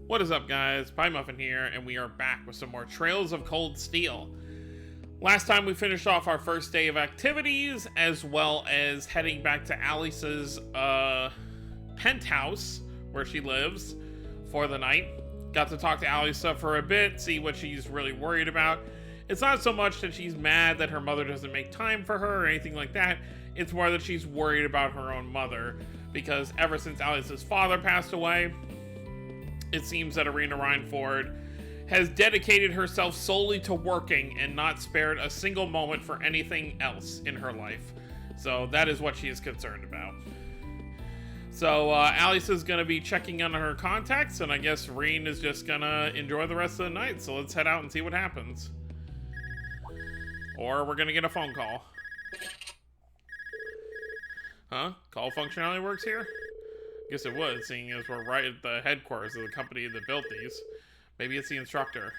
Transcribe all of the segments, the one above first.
What is up, guys? Pie Muffin here, and we are back with some more Trails of Cold Steel. Last time we finished off our first day of activities, as well as heading back to Alice's penthouse, where she lives, for the night. Got to talk to Alisa for a bit, see what she's really worried about. It's not so much that she's mad that her mother doesn't make time for her or anything like that. It's more that she's worried about her own mother, because ever since Alice's father passed away, it seems that Irina Reinford has dedicated herself solely to working and not spared a single moment for anything else in her life. So that is what she is concerned about. So Alice is going to be checking on her contacts, and I guess Reen is just going to enjoy the rest of the night. So let's head out and see what happens. Or we're going to get a phone call. Huh? Call functionality works here? Guess it would, seeing as we're right at the headquarters of the company that built these. Maybe it's the instructor.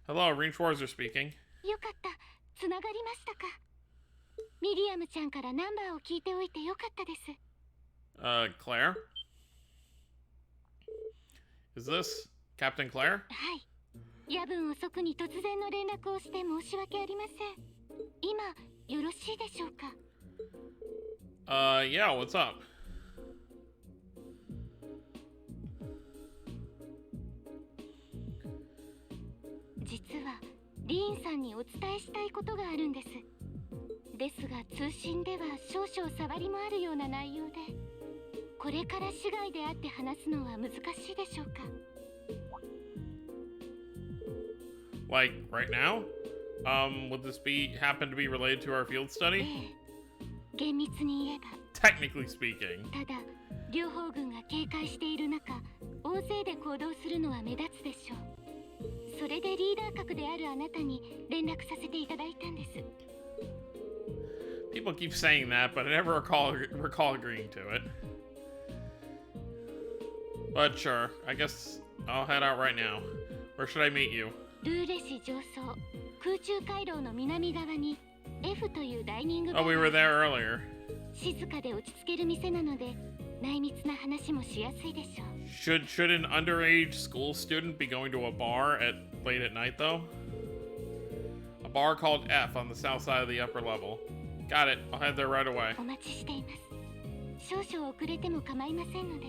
Hello, Reen Schwarzer speaking. Claire? Is this Captain Claire? Yeah, what's up? 実はリーンさんにお伝えしたいことがあるんです。ですが通信では少々触りもあるような内容で、これから市外で会って話すのは難しいでしょうか。Like right now? Would this happen to be related to our field study? 厳密に言えば。Technically speaking. ただ両方軍が警戒している中、大勢で行動するのは目立つでしょう。それでリーダー格であるあなたに連絡させていただいたんです。People keep saying that, but I never recall agreeing to it. But sure, I guess I'll head out right now. Where should I meet you? ルーレ市上層、空中回廊の南側に F というダイニング。Oh, we were there earlier. 静かで落ち着ける店なので、内密な話もしやすいでしょう。Should an underage school student be going to a bar late at night though? A bar called F on the south side of the upper level. Got it. I'll head there right away. お待ちしています。少々遅れても構いませんので。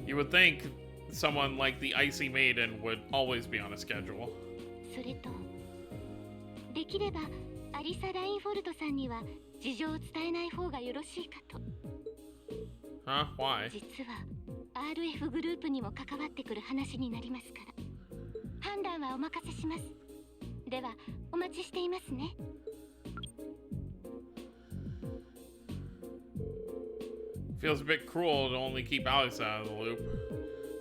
You would think someone like the Icy Maiden would always be on a schedule. それと、できればアリサ・ラインフォルトさんには事情を伝えない方がよろしいかと。Huh? Why? 実は RF グループにも関わってくる話になりますから。判断はお任せします。ではお待ちしていますね。Feels a bit cruel to only keep Alex out of the loop.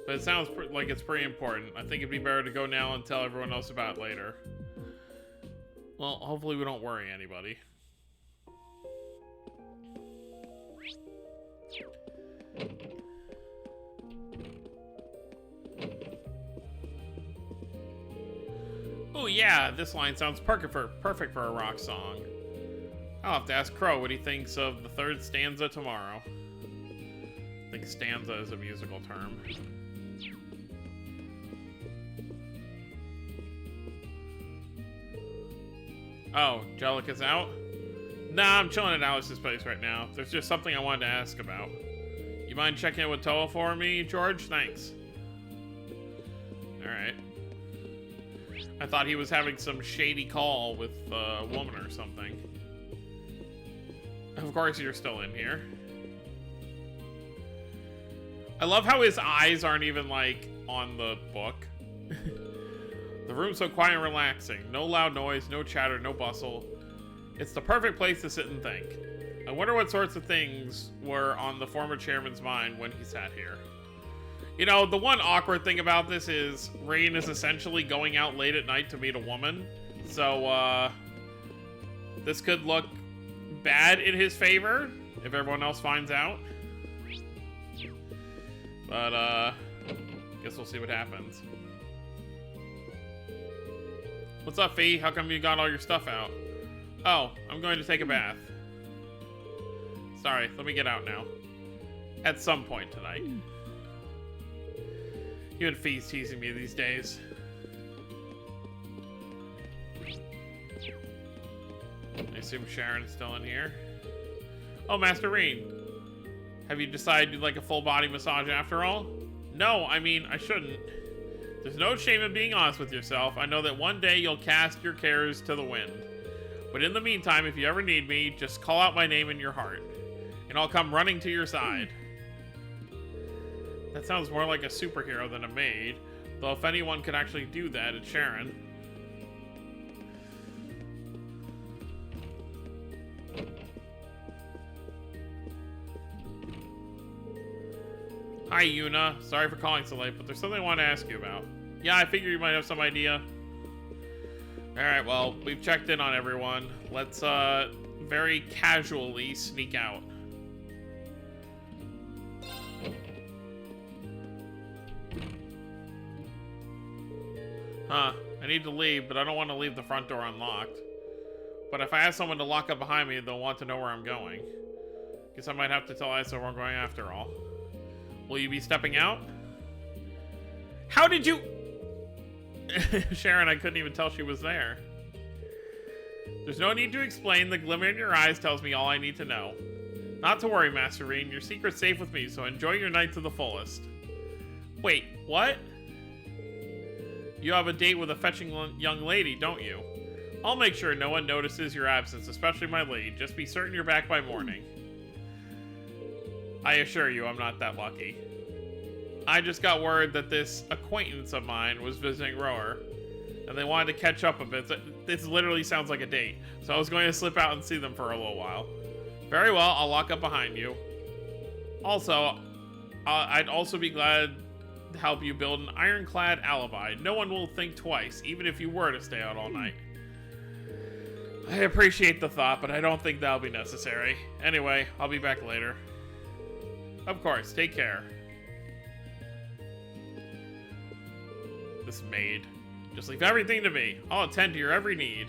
But it sounds like it's pretty important. I think it'd be better to go now and tell everyone else about it later. Well, hopefully we don't worry anybody. Oh yeah, this line sounds perfect for a rock song. I'll have to ask Crow what he thinks of the third stanza tomorrow. I think stanza is a musical term. Oh, Jellica's out? Nah, I'm chilling at Alice's place right now. There's just something I wanted to ask about. You mind checking in with Toa for me, George? Thanks. Alright. I thought he was having some shady call with a woman or something. Of course you're still in here. I love how his eyes aren't even, like, on the book. The room's so quiet and relaxing. No loud noise, no chatter, no bustle. It's the perfect place to sit and think. I wonder what sorts of things were on the former chairman's mind when he sat here. You know, the one awkward thing about this is Rain is essentially going out late at night to meet a woman. So, this could look bad in his favor if everyone else finds out. But, guess we'll see what happens. What's up, Fee? How come you got all your stuff out? Oh, I'm going to take a bath. Sorry, let me get out now. At some point tonight. Even Fee's teasing me these days. I assume Sharon's still in here. Oh, Master Rean. Have you decided you'd like a full body massage after all? No, I mean, I shouldn't. There's no shame in being honest with yourself. I know that one day you'll cast your cares to the wind. But in the meantime, if you ever need me, just call out my name in your heart, and I'll come running to your side. That sounds more like a superhero than a maid, though if anyone could actually do that, it's Sharon. Hi, Yuna. Sorry for calling so late, but there's something I want to ask you about. Yeah, I figured you might have some idea. Alright, well, we've checked in on everyone. Let's, very casually sneak out. Huh. I need to leave, but I don't want to leave the front door unlocked. But if I ask someone to lock up behind me, they'll want to know where I'm going. Guess I might have to tell Isa where I'm going after all. Will you be stepping out? How did you... Sharon, I couldn't even tell she was there. There's no need to explain. The glimmer in your eyes tells me all I need to know. Not to worry, Master Rean. Your secret's safe with me, so enjoy your night to the fullest. Wait, what? You have a date with a fetching young lady, don't you? I'll make sure no one notices your absence, especially my lady. Just be certain you're back by morning. I assure you, I'm not that lucky. I just got word that this acquaintance of mine was visiting Rower, and they wanted to catch up a bit. This literally sounds like a date, so I was going to slip out and see them for a little while. Very well, I'll lock up behind you. Also, I'd also be glad to help you build an ironclad alibi. No one will think twice, even if you were to stay out all night. I appreciate the thought, but I don't think that'll be necessary. Anyway, I'll be back later. Of course, take care. This maid. Just leave everything to me. I'll attend to your every need.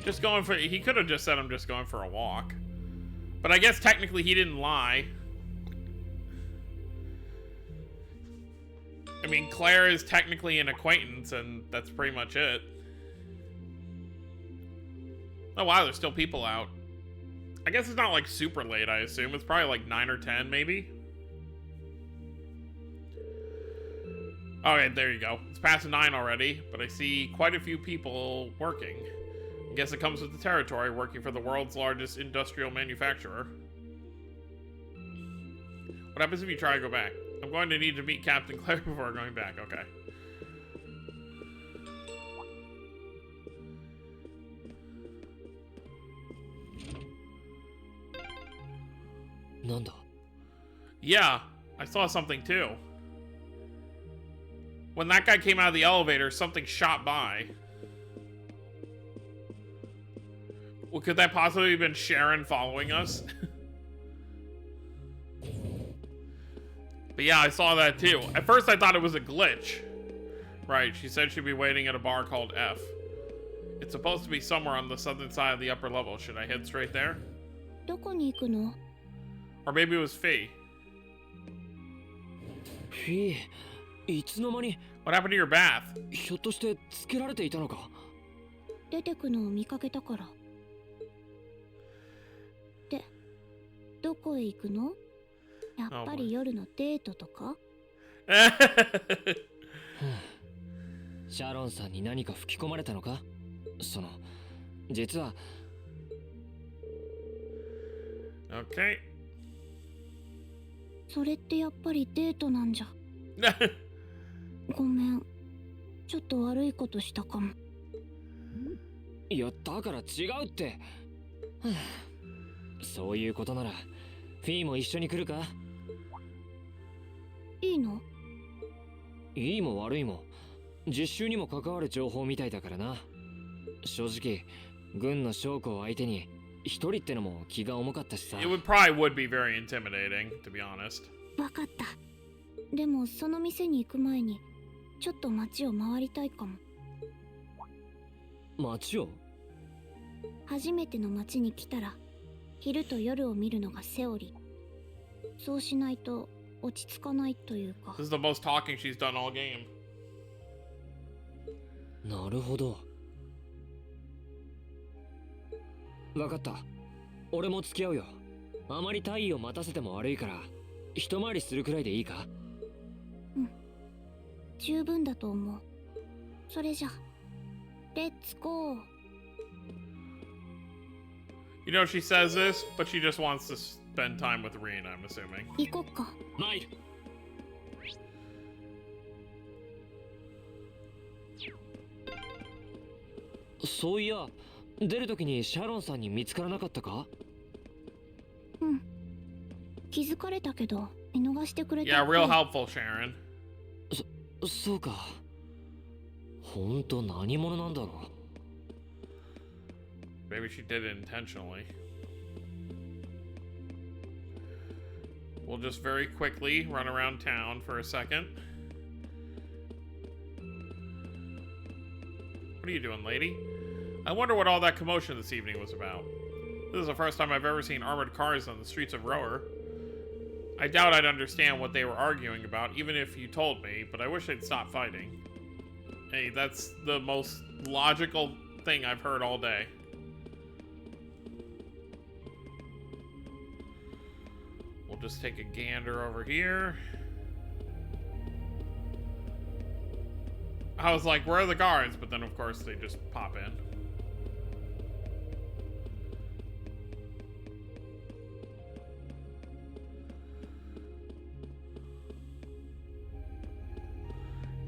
Just going for... He could have just said I'm just going for a walk. But I guess technically he didn't lie. I mean, Claire is technically an acquaintance, and that's pretty much it. Oh wow, there's still people out. I guess it's not like super late, I assume. It's probably like 9 or 10, maybe? Okay, there you go. It's past 9 already, but I see quite a few people working. I guess it comes with the territory, working for the world's largest industrial manufacturer. What happens if you try to go back? I'm going to need to meet Captain Claire before going back. Okay. Nanda. Yeah, I saw something too. When that guy came out of the elevator, something shot by. Well, could that possibly have been Sharon following us? But yeah, I saw that too. At first I thought it was a glitch. Right, she said she'd be waiting at a bar called F. It's supposed to be somewhere on the southern side of the upper level. Should I head straight there? どこに行くの? Or maybe it was Fee. フィー、いつの間に What happened to your bath? ひょっとしてつけられていたのか? 出てくのを見かけたから。で、どこへ行くの? やっぱり夜のデートとか? シャロンさんに何か吹き込まれたのか? 実は Okay. それってやっぱりデートなんじゃ。ごめん。ちょっと悪いことしたかも。いや、だから違うって。そういうことなら、フィーも一緒に来るか? いいの? いいも悪いも、実習にも関わる情報みたいだからな。正直、軍の将校相手に一人ってのも気が重かったしさ。It would be very intimidating, to be honest. わかった。でもその店に行く前にちょっと街を回りたいかも。街を? 初めての街に来たら昼と夜を見るのがセオリー。そうしないと落ち着かないというか。 This is the most talking she's done all game. なるほど。わかった。俺も付き合うよ。あまり太陽待たせても悪いから、一回りするくらいでいいか？うん。十分だと思う。それじゃ、レッツゴー。You know, she says this, but she just wants to spend time with Reen, I'm assuming. 行こっか。参る。そういや、出るときにシャロンさんに見つからなかったか？うん。気づかれたけど、見逃してくれた。Yeah, real helpful, Sharon. そうか。ほんと何者なんだろう。Maybe she did it intentionally. We'll just very quickly run around town for a second. What are you doing, lady? I wonder what all that commotion this evening was about. This is the first time I've ever seen armored cars on the streets of Rower. I doubt I'd understand what they were arguing about, even if you told me, but I wish they'd stop fighting. Hey, that's the most logical thing I've heard all day. We'll just take a gander over here. I was like, where are the guards? But then, of course, they just pop in.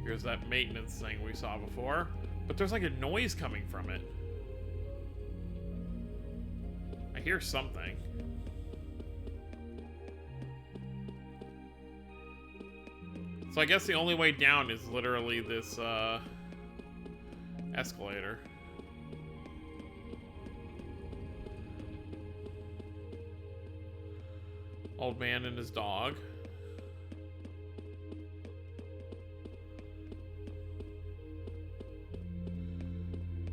Here's that maintenance thing we saw before. But there's like a noise coming from it. I hear something. So I guess the only way down is literally this escalator. Old man and his dog.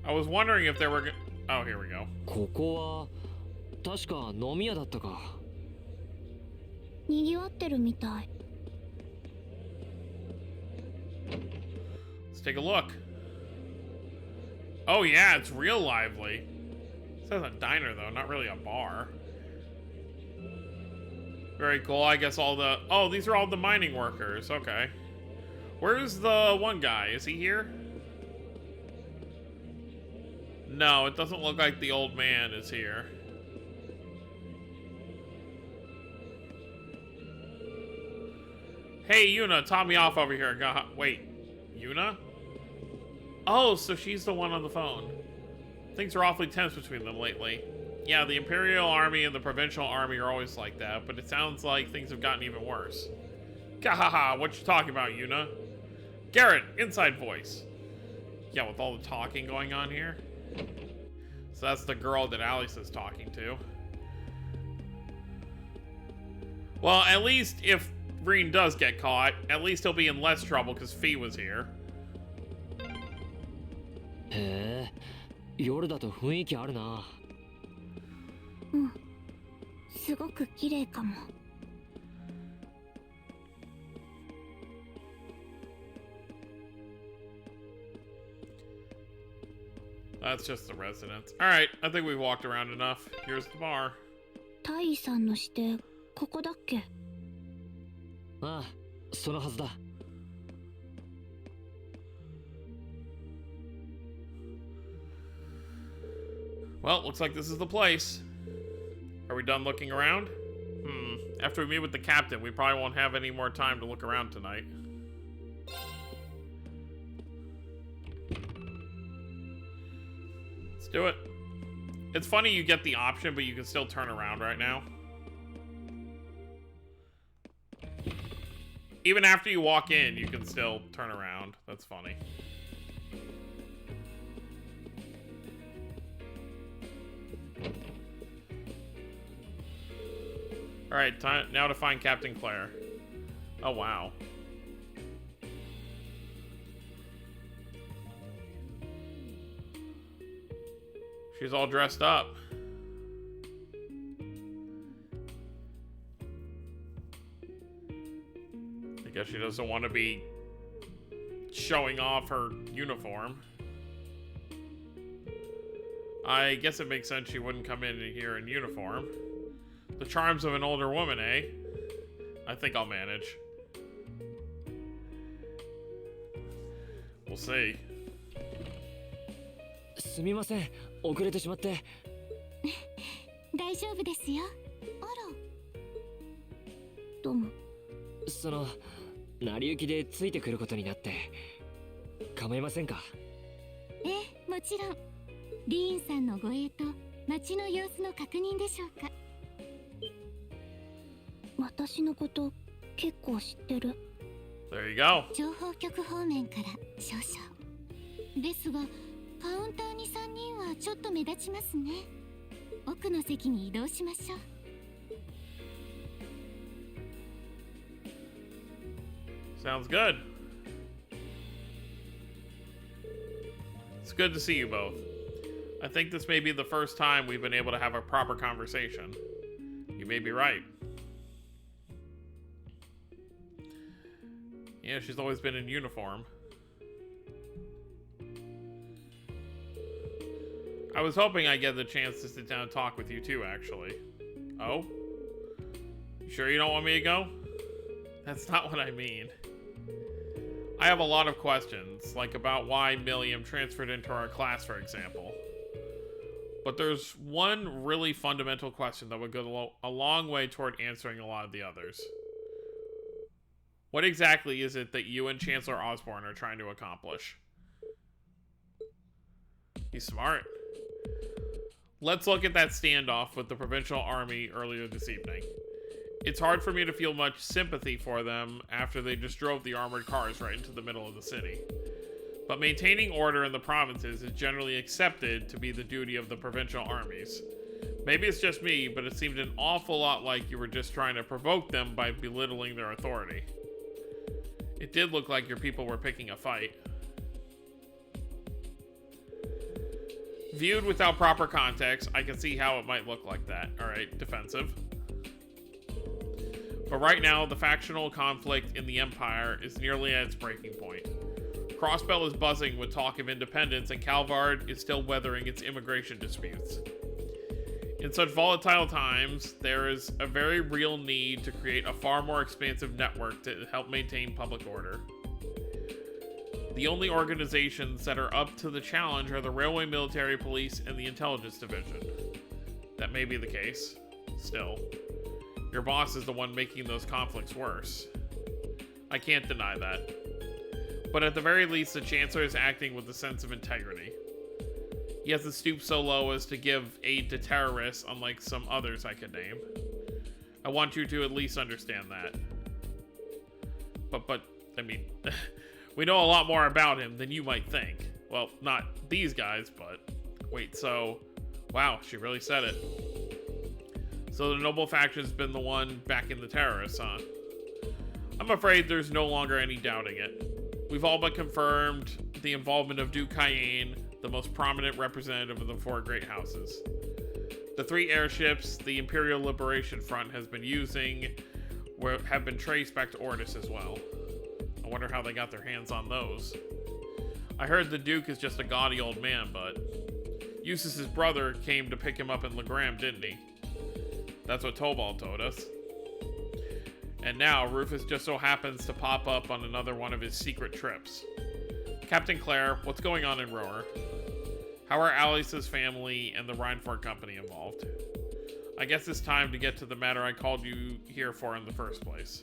I was wondering if there were... Oh, here we go. ここは確か飲み屋だったか。賑わってるみたい。Let's take a look. Oh yeah, it's real lively. It says a diner though, not really a bar. Very cool. I guess all the... Oh, these are all the mining workers. Okay. Where's the one guy? Is he here? No, it doesn't look like the old man is here. Hey, Yuna, top me off over here. Wait, Yuna? Oh, so she's the one on the phone. Things are awfully tense between them lately. Yeah, the Imperial Army and the Provincial Army are always like that, but it sounds like things have gotten even worse. Gahaha, what you talking about, Yuna? Garrett, inside voice. Yeah, with all the talking going on here. So that's the girl that Alice is talking to. Well, at least if Reen does get caught, at least he'll be in less trouble because Fee was here. へえ、夜だと雰囲気あるな。うん。すごく綺麗かも。That's just the residence. Alright, I think we've walked around enough. Here's the bar. タイさんのしてここだっけ？ああ、そのはずだ。Well, looks like this is the place. Are we done looking around? After we meet with the captain, we probably won't have any more time to look around tonight. Let's do it. It's funny you get the option, but you can still turn around right now. Even after you walk in, you can still turn around. That's funny. Alright, time now to find Captain Claire. Oh, wow. She's all dressed up. Guess she doesn't want to be showing off her uniform. I guess it makes sense she wouldn't come in here in uniform. The charms of an older woman, eh? I think I'll manage. We'll see. すみません、遅れてしまって。大丈夫ですよ。あら。どうも。その、成り行きでついてくることになって、構いませんか？ええ、もちろん。リーンさんの護衛と街の様子の確認でしょうか。私のこと結構知ってる。There you go. 情報局方面から少々。ですが、カウンターに3人はちょっと目立ちますね。奥の席に移動しましょう。Sounds good. It's good to see you both. I think this may be the first time we've been able to have a proper conversation. You may be right. Yeah, she's always been in uniform. I was hoping I'd get the chance to sit down and talk with you too, actually. Oh? You sure you don't want me to go? That's not what I mean. I have a lot of questions, like about why Milliam transferred into our class, for example. But there's one really fundamental question that would go a long way toward answering a lot of the others. What exactly is it that you and Chancellor Osborne are trying to accomplish? He's smart. Let's look at that standoff with the Provincial Army earlier this evening. It's hard for me to feel much sympathy for them after they just drove the armored cars right into the middle of the city. But maintaining order in the provinces is generally accepted to be the duty of the provincial armies. Maybe it's just me, but it seemed an awful lot like you were just trying to provoke them by belittling their authority. It did look like your people were picking a fight. Viewed without proper context, I can see how it might look like that. Alright, defensive. But right now, the factional conflict in the Empire is nearly at its breaking point. Crossbell is buzzing with talk of independence, and Calvard is still weathering its immigration disputes. In such volatile times, there is a very real need to create a far more expansive network to help maintain public order. The only organizations that are up to the challenge are the Railway Military Police and the Intelligence Division. That may be the case. Still, your boss is the one making those conflicts worse. I can't deny that. But at the very least, the Chancellor is acting with a sense of integrity. He hasn't stooped so low as to give aid to terrorists, unlike some others I could name. I want you to at least understand that. But, I mean, we know a lot more about him than you might think. Well, not these guys, but... Wait, so... Wow, she really said it. So the Noble Faction's been the one backing the terrorists, huh? I'm afraid there's no longer any doubting it. We've all but confirmed the involvement of Duke Cayenne, the most prominent representative of the four great houses. The 3 airships the Imperial Liberation Front has been using have been traced back to Ordis as well. I wonder how they got their hands on those. I heard the Duke is just a gaudy old man, but Eustace's brother came to pick him up in Legram, didn't he? That's what Tobal told us. And now, Rufus just so happens to pop up on another one of his secret trips. Captain Claire, what's going on in Rower? How are Alice's family and the Rhineford Company involved? I guess it's time to get to the matter I called you here for in the first place.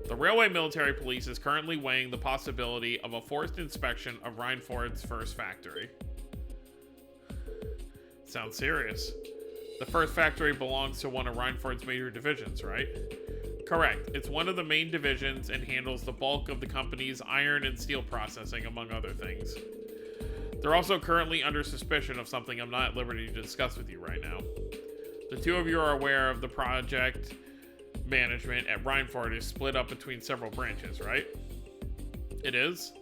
The Railway Military Police is currently weighing the possibility of a forced inspection of Rhineford's first factory. Sounds serious. The first factory belongs to one of Rhineford's major divisions, right? Correct. It's one of the main divisions and handles the bulk of the company's iron and steel processing, among other things. They're also currently under suspicion of something I'm not at liberty to discuss with you right now. The two of you are aware of the project management at Rhineford is split up between several branches, right? It is?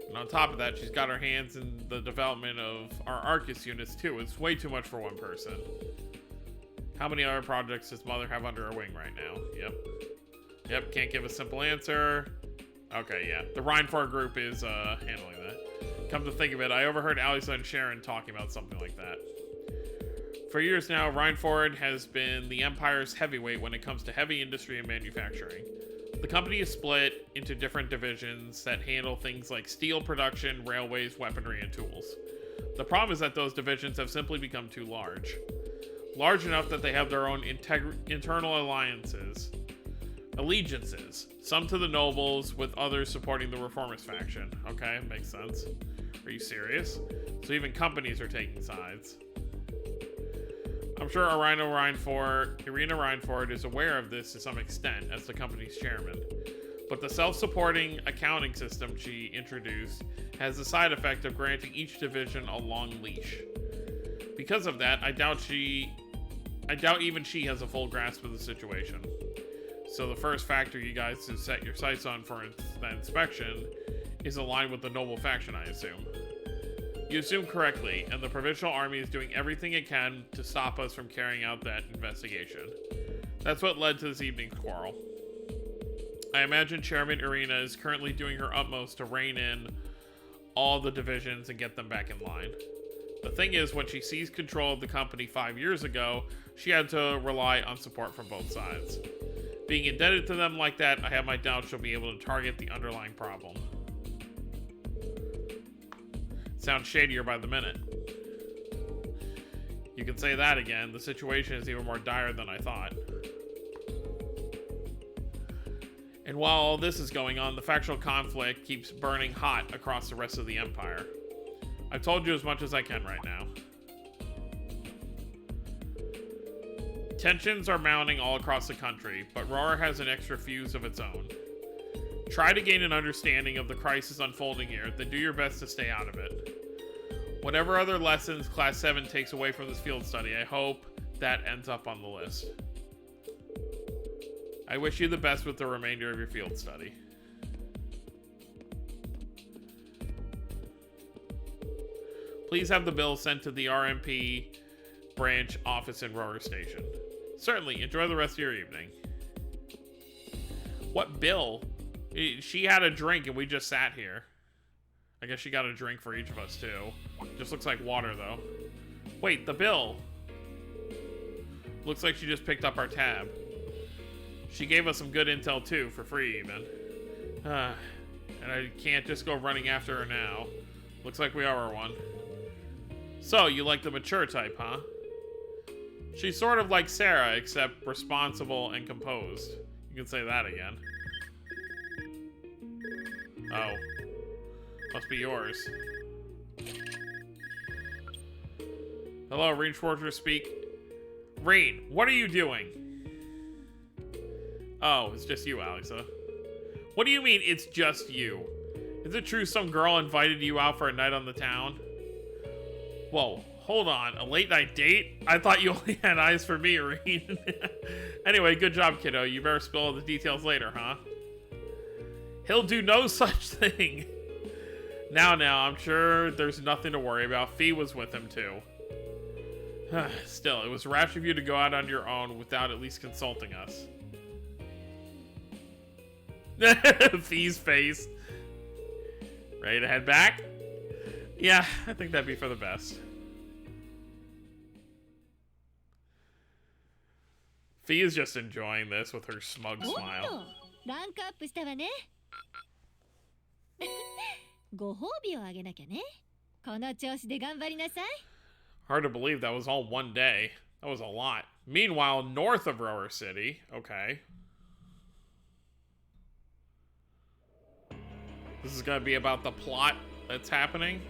And on top of that, she's got her hands in the development of our Arcus units too. It's way too much for one person. How many other projects does Mother have under her wing right now? Yep, can't give a simple answer. Okay, yeah. The Rhineford group is handling that. Come to think of it, I overheard Alisa and Sharon talking about something like that. For years now, Rhineford has been the Empire's heavyweight when it comes to heavy industry and manufacturing. The company is split into different divisions that handle things like steel production, railways, weaponry, and tools. The problem is that those divisions have simply become too large. Large enough that they have their own internal allegiances. Some to the nobles, with others supporting the reformist faction. Okay, makes sense. Are you serious? So even companies are taking sides. I'm sure Irina Rhineford is aware of this to some extent as the company's chairman. But the self-supporting accounting system she introduced has the side effect of granting each division a long leash. Because of that, I doubt even she has a full grasp of the situation. So the first factor you guys to set your sights on for that inspection is aligned with the noble faction, I assume. You assume correctly, and the Provincial Army is doing everything it can to stop us from carrying out that investigation. That's what led to this evening's quarrel. I imagine Chairman Irina is currently doing her utmost to rein in all the divisions and get them back in line. The thing is, when she seized control of the company 5 years ago, she had to rely on support from both sides. Being indebted to them like that, I have my doubts she'll be able to target the underlying problem. Sounds shadier by the minute. You can say that again. The situation is even more dire than I thought. And while all this is going on, the factional conflict keeps burning hot across the rest of the Empire. I've told you as much as I can right now. Tensions are mounting all across the country, but Roar has an extra fuse of its own. Try to gain an understanding of the crisis unfolding here, then do your best to stay out of it. Whatever other lessons Class 7 takes away from this field study, I hope that ends up on the list. I wish you the best with the remainder of your field study. Please have the bill sent to the RMP branch office in Roar Station. Certainly, enjoy the rest of your evening. What bill? She had a drink and we just sat here. I guess she got a drink for each of us too. Just looks like water though. Wait, the bill. Looks like she just picked up our tab. She gave us some good intel too, for free even. And I can't just go running after her now. Looks like we owe her one. So, you like the mature type, huh? She's sort of like Sarah, except responsible and composed. You can say that again. Oh. Must be yours. Hello, Reen Schwarzer speak. Reen, what are you doing? Oh, it's just you, Alexa. What do you mean, it's just you? Is it true some girl invited you out for a night on the town? Whoa, hold on. A late night date? I thought you only had eyes for me, Reen. Anyway, good job, kiddo. You better spill all the details later, huh? He'll do no such thing. Now, I'm sure there's nothing to worry about. Fee was with him, too. Still, it was rash of you to go out on your own without at least consulting us. Fee's face. Ready to head back? Yeah, I think that'd be for the best. Fee is just enjoying this with her smug smile. ランクアップしたわね。ご褒美をあげなきゃね。この調子で頑張りなさい。Hard to believe that was all one day. That was a lot. Meanwhile, north of Rower City, okay. This is gonna be about the plot that's happening.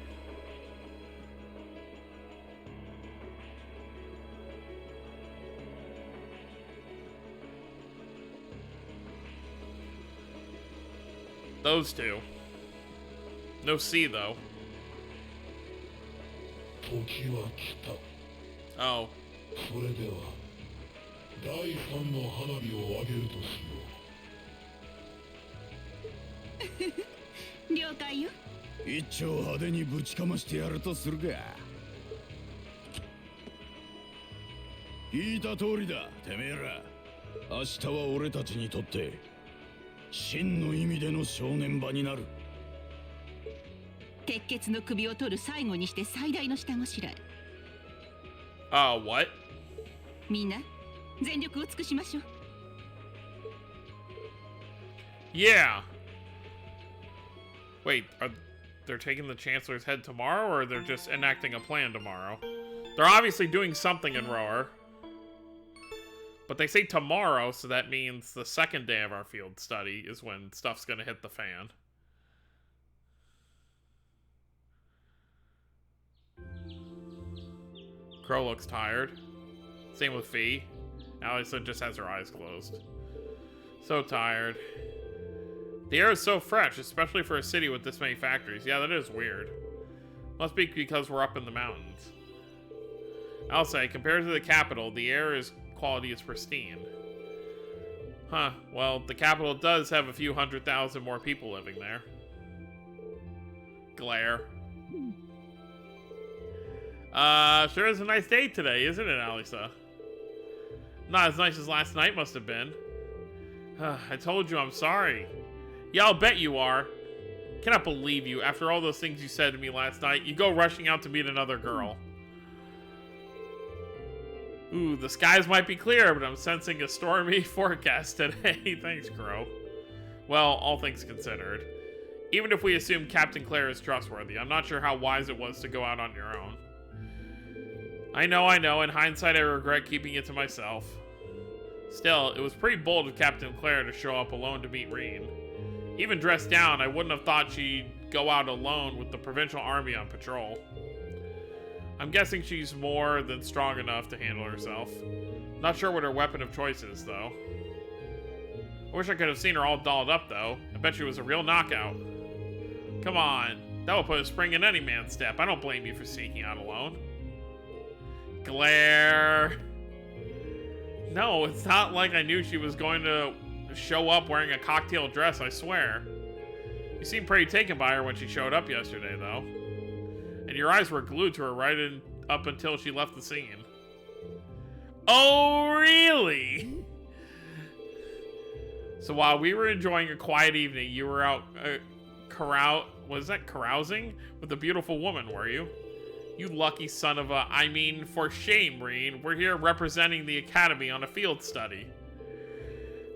Those two. No C though. Oh. それでは第三の花火を上げるとしよう。了解よ。一丁派手にぶちかましてやるとするか。言いた通りだ、てめえら。明日は俺たちにとって真の意味での正念場になる。鉄血の首を取る最後にして最大の下ごしらえ。What? みんな全力を尽くしましょう。Yeah. Wait, they're taking the Chancellor's head tomorrow, or they're just enacting a plan tomorrow? They're obviously doing something in Rower. But they say tomorrow, so that means the second day of our field study is when stuff's gonna hit the fan. Crow looks tired. Same with Fee. Alisa just has her eyes closed. So tired. The air is so fresh, especially for a city with this many factories. Yeah, that is weird. Must be because we're up in the mountains. I'll say, compared to the capital, the air quality is pristine. Huh, well, the capital does have a few 100,000 more people living there. Glare. Sure is a nice day today, isn't it, Alisa? Not as nice as last night must have been. I told you I'm sorry. Yeah, I'll bet you are. Cannot believe you. After all those things you said to me last night, you go rushing out to meet another girl. Ooh, the skies might be clear, but I'm sensing a stormy forecast today. Thanks, Crow. Well, all things considered. Even if we assume Captain Claire is trustworthy, I'm not sure how wise it was to go out on your own. I know. In hindsight, I regret keeping it to myself. Still, it was pretty bold of Captain Claire to show up alone to meet Reen. Even dressed down, I wouldn't have thought she'd go out alone with the provincial army on patrol. I'm guessing she's more than strong enough to handle herself. Not sure what her weapon of choice is, though. I wish I could have seen her all dolled up, though. I bet she was a real knockout. Come on. That will put a spring in any man's step. I don't blame you for sneaking out alone. Glare. No, it's not like I knew she was going to show up wearing a cocktail dress, I swear. You seemed pretty taken by her when she showed up yesterday, though. And your eyes were glued to her up until she left the scene. Oh, really? So while we were enjoying a quiet evening, you were out carousing with a beautiful woman, were you? You lucky son of a... I mean, for shame, Reen. We're here representing the Academy on a field study.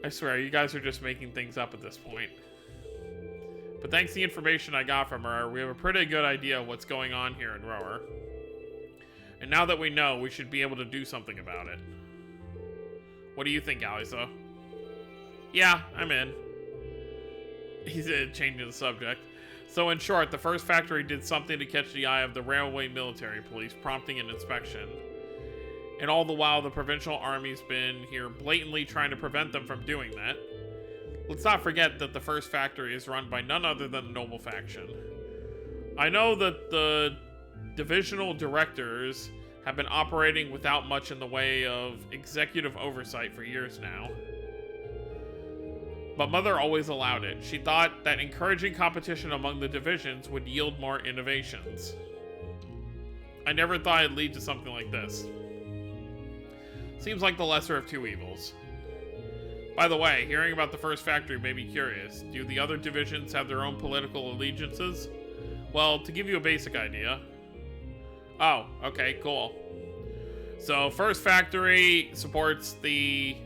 I swear, you guys are just making things up at this point. But thanks to the information I got from her, we have a pretty good idea of what's going on here in Rower. And now that we know, we should be able to do something about it. What do you think, Alisa? Yeah, I'm in. He's changing the subject. So in short, the first factory did something to catch the eye of the railway military police, prompting an inspection. And all the while, the provincial army's been here blatantly trying to prevent them from doing that. Let's not forget that the first factory is run by none other than the Noble faction. I know that the divisional directors have been operating without much in the way of executive oversight for years now. But Mother always allowed it. She thought that encouraging competition among the divisions would yield more innovations. I never thought it'd lead to something like this. Seems like the lesser of two evils. By the way, hearing about the first factory made me curious. Do the other divisions have their own political allegiances? Well, to give you a basic idea. Oh, okay, cool. So, first factory supports the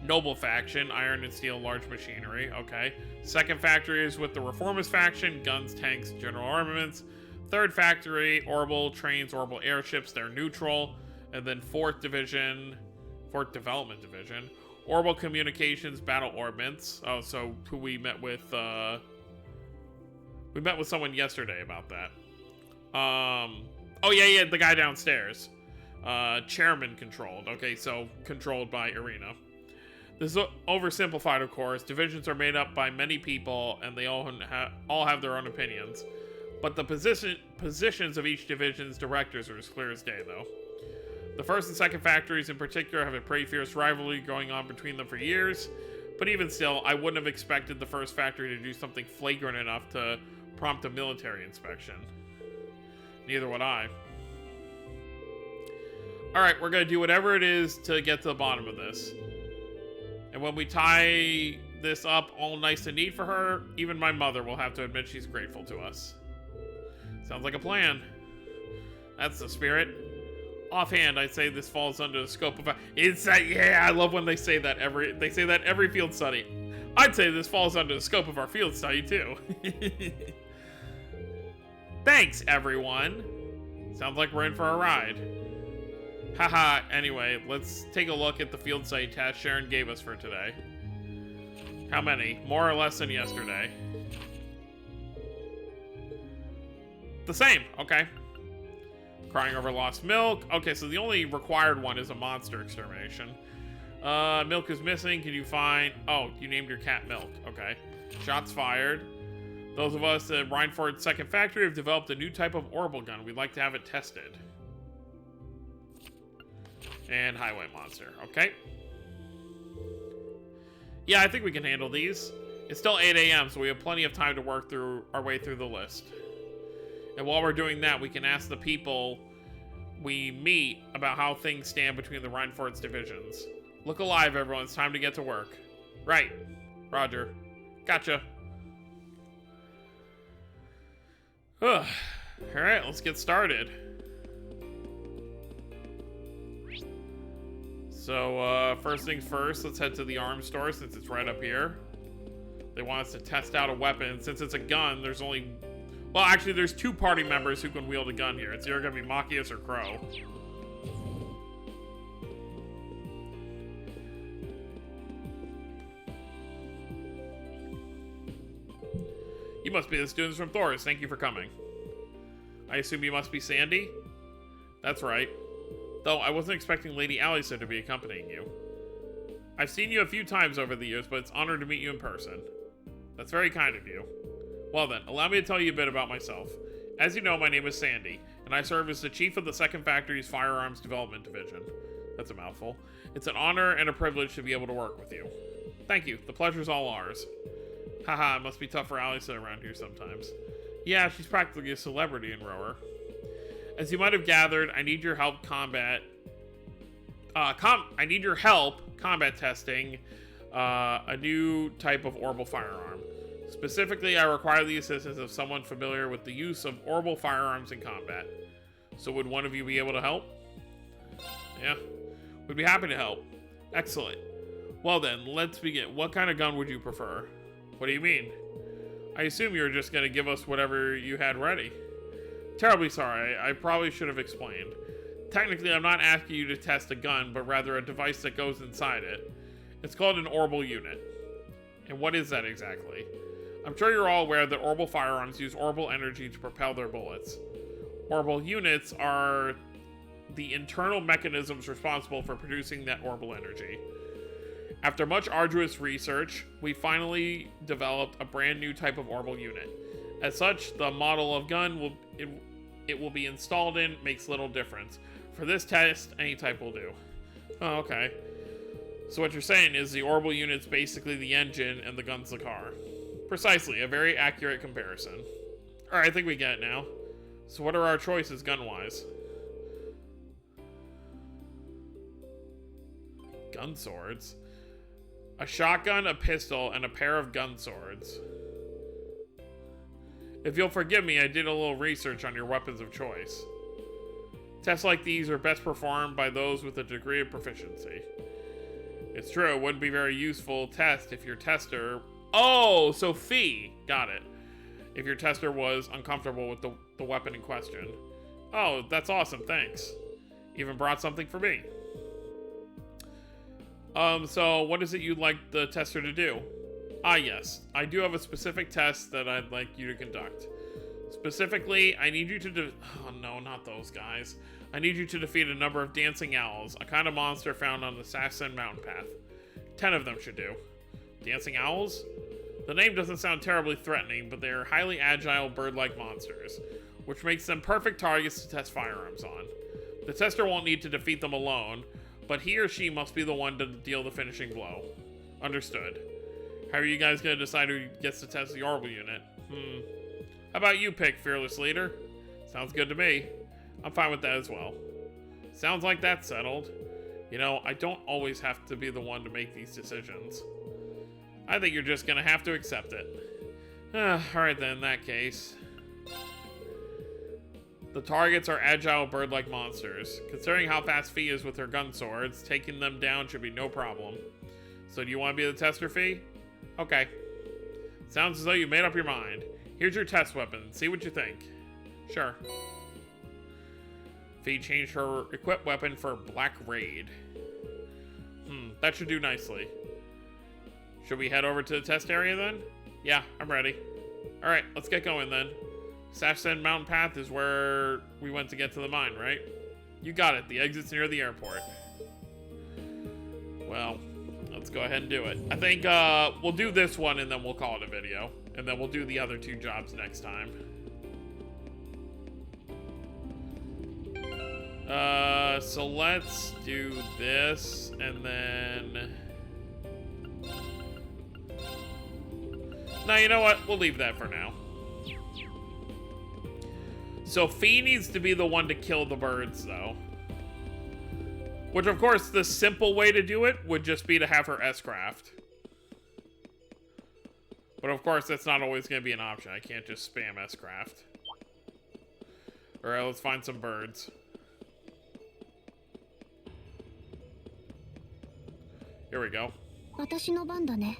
Noble faction, iron and steel, large machinery, okay. Second factory is with the Reformist faction, guns, tanks, general armaments. Third factory, Orbital trains, Orbital airships, they're neutral. And then fourth development division, Orbital communications, battle ordnance. Oh, so who we met with someone yesterday about that. Oh yeah, the guy downstairs. Chairman controlled. Okay, so controlled by Irina. This is oversimplified, of course. Divisions are made up by many people, and they all have their own opinions. But the positions of each division's directors are as clear as day, though. The first and second factories in particular have a pretty fierce rivalry going on between them for years. But even still, I wouldn't have expected the first factory to do something flagrant enough to prompt a military inspection. Neither would I. Alright, we're gonna do whatever it is to get to the bottom of this. And when we tie this up all nice and neat for her, even my mother will have to admit she's grateful to us. Sounds like a plan. That's the spirit. Offhand, I'd say this falls under the scope of yeah, I love when they say that every field study. I'd say this falls under the scope of our field study too. Thanks, everyone. Sounds like we're in for a ride. Haha, anyway, let's take a look at the field study task Sharon gave us for today. How many? More or less than yesterday? The same, okay. Crying over lost milk. Okay, so the only required one is a monster extermination. Milk is missing. Can you find... Oh, you named your cat Milk. Okay. Shots fired. Those of us at Reinford's second factory have developed a new type of orbital gun. We'd like to have it tested. And highway monster. Okay. Yeah, I think we can handle these. It's still 8 a.m., so we have plenty of time to work through our way through the list. And while we're doing that, we can ask the people we meet about how things stand between the Reinford's divisions. Look alive, everyone. It's time to get to work. Right. Roger. Gotcha. Alright, let's get started. So, first things first, let's head to the arms store since it's right up here. They want us to test out a weapon. Since it's a gun, there's only... Well, actually, there's 2 party members who can wield a gun here. It's either going to be Machias or Crow. You must be the students from Thor's. Thank you for coming. I assume you must be Sandy? That's right. Though I wasn't expecting Lady Alisa to be accompanying you. I've seen you a few times over the years, but it's an honor to meet you in person. That's very kind of you. Well then, allow me to tell you a bit about myself. As you know, my name is Sandy, and I serve as the chief of the Second Factory's Firearms Development Division. That's a mouthful. It's an honor and a privilege to be able to work with you. Thank you. The pleasure's all ours. Haha, it must be tough for Alisa around here sometimes. Yeah, she's practically a celebrity in Rower. As you might have gathered, I need your help combat testing a new type of orbital firearm. Specifically, I require the assistance of someone familiar with the use of orbital firearms in combat. So would one of you be able to help? Yeah, we'd be happy to help. Excellent. Well then, let's begin. What kind of gun would you prefer? What do you mean? I assume you were just going to give us whatever you had ready. Terribly sorry, I probably should have explained. Technically, I'm not asking you to test a gun, but rather a device that goes inside it. It's called an orbital unit. And what is that exactly? I'm sure you're all aware that orbital firearms use orbital energy to propel their bullets. Orbital units are the internal mechanisms responsible for producing that orbital energy. After much arduous research, we finally developed a brand new type of orbital unit. As such, the model of gun it will be installed in makes little difference. For this test, any type will do. Oh, okay. So what you're saying is the orbital unit's basically the engine and the gun's the car. Precisely, a very accurate comparison. Alright, I think we get it now. So what are our choices gun-wise? Gun swords? A shotgun, a pistol, and a pair of gun swords. If you'll forgive me, I did a little research on your weapons of choice. Tests like these are best performed by those with a degree of proficiency. It's true, it wouldn't be very useful test if your tester... Oh, so fee. Got it. If your tester was uncomfortable with the weapon in question. Oh, that's awesome, thanks. Even brought something for me. So what is it you'd like the tester to do? Ah, yes. I do have a specific test that I'd like you to conduct. Specifically, I need you to oh no, not those guys. I need you to defeat a number of dancing owls, a kind of monster found on the Saxon mountain path. 10 of them should do. Dancing owls? The name doesn't sound terribly threatening, but they are highly agile bird-like monsters, which makes them perfect targets to test firearms on. The tester won't need to defeat them alone, but he or she must be the one to deal the finishing blow. Understood. How are you guys going to decide who gets to test the orbital unit? How about you pick, fearless leader? Sounds good to me. I'm fine with that as well. Sounds like that's settled. You know, I don't always have to be the one to make these decisions. I think you're just gonna have to accept it. Alright then, in that case. The targets are agile bird-like monsters. Considering how fast Fee is with her gun swords, taking them down should be no problem. So do you want to be the tester, Fee? Okay. Sounds as though you made up your mind. Here's your test weapon. See what you think. Sure. Fee changed her equipped weapon for Black Raid. That should do nicely. Should we head over to the test area then? Yeah, I'm ready. Alright, let's get going then. Sashsen Mountain Path is where we went to get to the mine, right? You got it. The exit's near the airport. Well, let's go ahead and do it. I think we'll do this one and then we'll call it a video. And then we'll do the other 2 jobs next time. So let's do this and then... No, you know what? We'll leave that for now. So Fee needs to be the one to kill the birds, though. Which, of course, the simple way to do it would just be to have her S-craft. But, of course, that's not always going to be an option. I can't just spam S-craft. Alright, let's find some birds. Here we go. 私の番だね。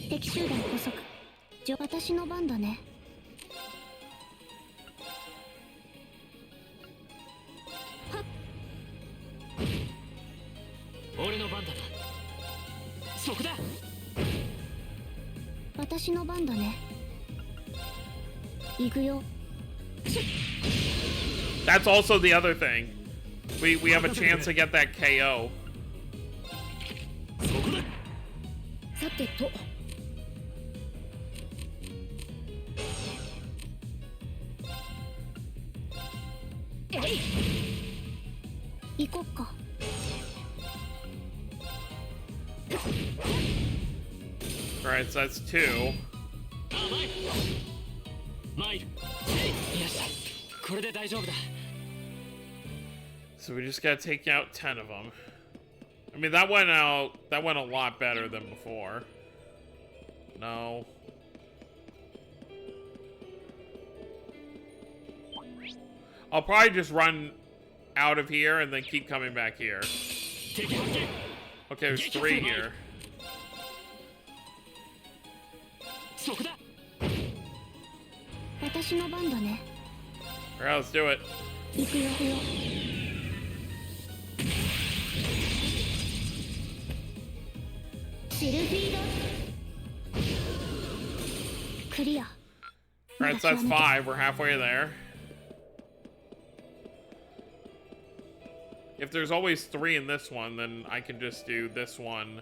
敵集団捕捉。私の番だね。俺の番だな。そこだ。私の番だね。行くよ。That's also the other thing. We have a chance to get that KO. そこだ。さてと。行こっか。Alright, so that's 2. マイル。よし。これで大丈夫だ。So we just gotta take out 10 of them. I mean, that went a lot better than before. No. I'll probably just run out of here and then keep coming back here. Okay, there's 3 here. そこだ。私の番だね。Alright, let's do it. 行くよ。シルフィード。クリア。Alright, so that's 5. We're halfway there. If there's always 3 in this one, then I can just do this one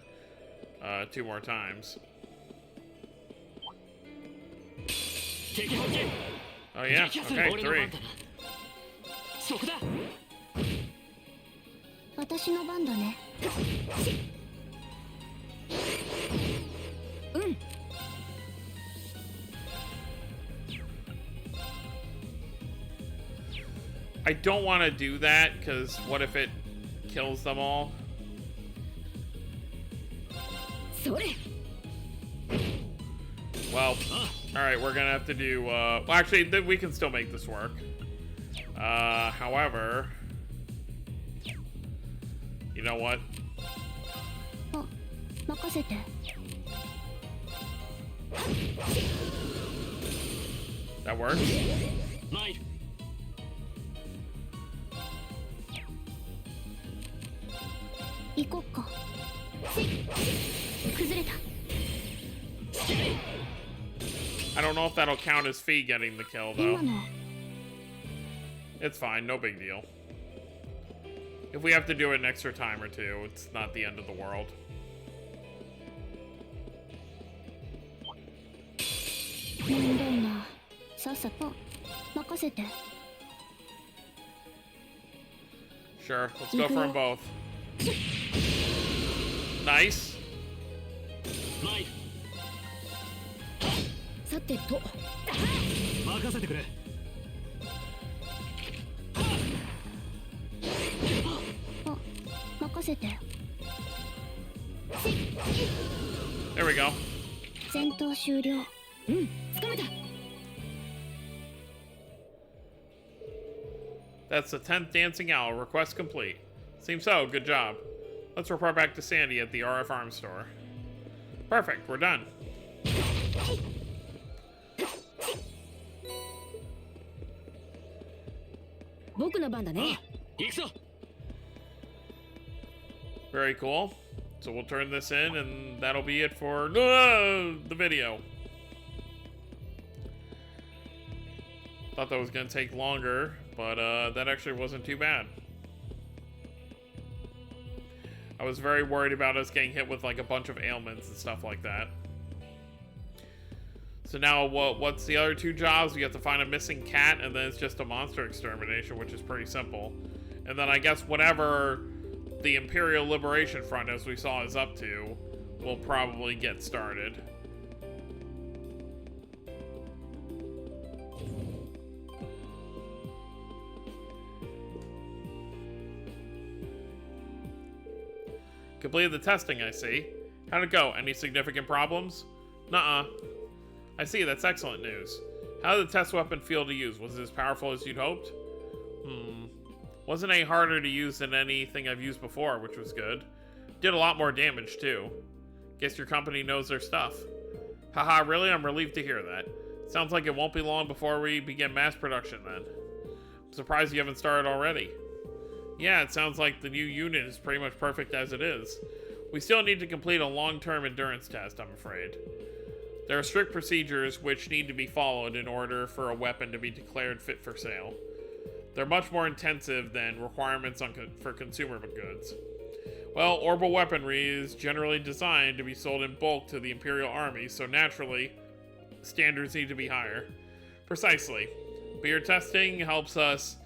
2 more times. Oh yeah, okay, 3. そこだ。私の番だね。I don't want to do that, because what if it kills them all? それ。 Well, alright, we're gonna have to do, well, actually, we can still make this work. However, you know what? あ、任せて。That works? マイル。行こっか。崩れた。 I don't know if that'll count as Fee getting the kill, though. 今の。 It's fine, no big deal. If we have to do it an extra time or 2, it's not the end of the world. 面倒な。さっさと任せて。 Sure, let's go for them both. Nice. マイル。さてと。任せてくれ。せて。 There we go. 戦闘終了。つかめた。 That's the 10th Dancing Owl. Request complete. Seems so. Good job. Let's report back to Sandy at the RF Arms store. Perfect. We're done. 僕の番だね。行くぞ。 Very cool. So we'll turn this in, and that'll be it for the video. Thought that was gonna take longer, but that actually wasn't too bad. I was very worried about us getting hit with like a bunch of ailments and stuff like that. So now what's the other two jobs? We have to find a missing cat, and then it's just a monster extermination, which is pretty simple. And then I guess whatever the Imperial Liberation Front, as we saw, is up to, we'll probably get started. Completed the testing, I see. How'd it go? Any significant problems? Nuh-uh. I see, that's excellent news. How did the test weapon feel to use? Was it as powerful as you'd hoped? Wasn't any harder to use than anything I've used before, which was good. Did a lot more damage, too. Guess your company knows their stuff. Haha, really? I'm relieved to hear that. Sounds like it won't be long before we begin mass production, then. I'm surprised you haven't started already. Yeah, it sounds like the new unit is pretty much perfect as it is. We still need to complete a long-term endurance test, I'm afraid. There are strict procedures which need to be followed in order for a weapon to be declared fit for sale. They're much more intensive than requirements for consumer goods. Well, orbital weaponry is generally designed to be sold in bulk to the Imperial Army, so naturally, standards need to be higher. Precisely. But your testing helps us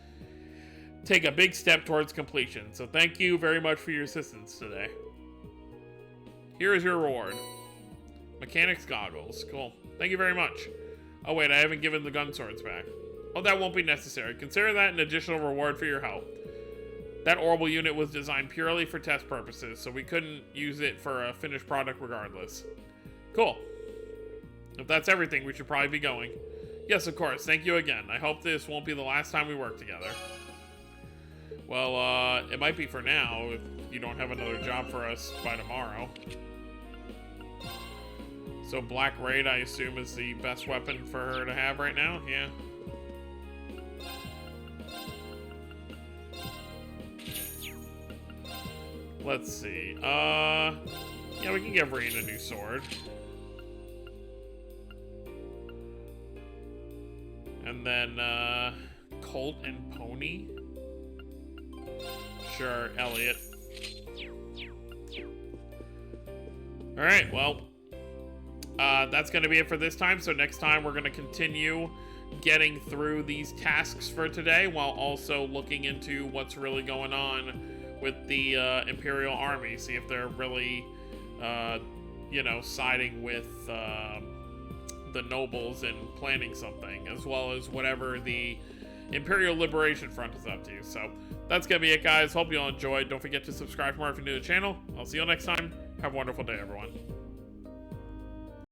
take a big step towards completion, so thank you very much for your assistance today. Here is your reward. Mechanics goggles. Cool. Thank you very much. Oh wait, I haven't given the gun swords back. Oh, that won't be necessary. Consider that an additional reward for your help. That orbital unit was designed purely for test purposes, so we couldn't use it for a finished product regardless. Cool. If that's everything, we should probably be going. Yes, of course. Thank you again. I hope this won't be the last time we work together. Well, it might be for now, if you don't have another job for us by tomorrow. So Black Raid, I assume, is the best weapon for her to have right now? Yeah. Let's see. Yeah, we can give Reen a new sword. And then, Colt and Pony? Sure, Elliot. Alright, well, that's going to be it for this time. So next time we're going to continue getting through these tasks for today while also looking into what's really going on with the Imperial Army. See if they're really, you know, siding with the nobles and planning something, as well as whatever the Imperial Liberation Front is up to. So that's going to be it, guys. Hope you all enjoyed. Don't forget to subscribe for more if you're new to the channel. I'll see you all next time. Have a wonderful day, everyone.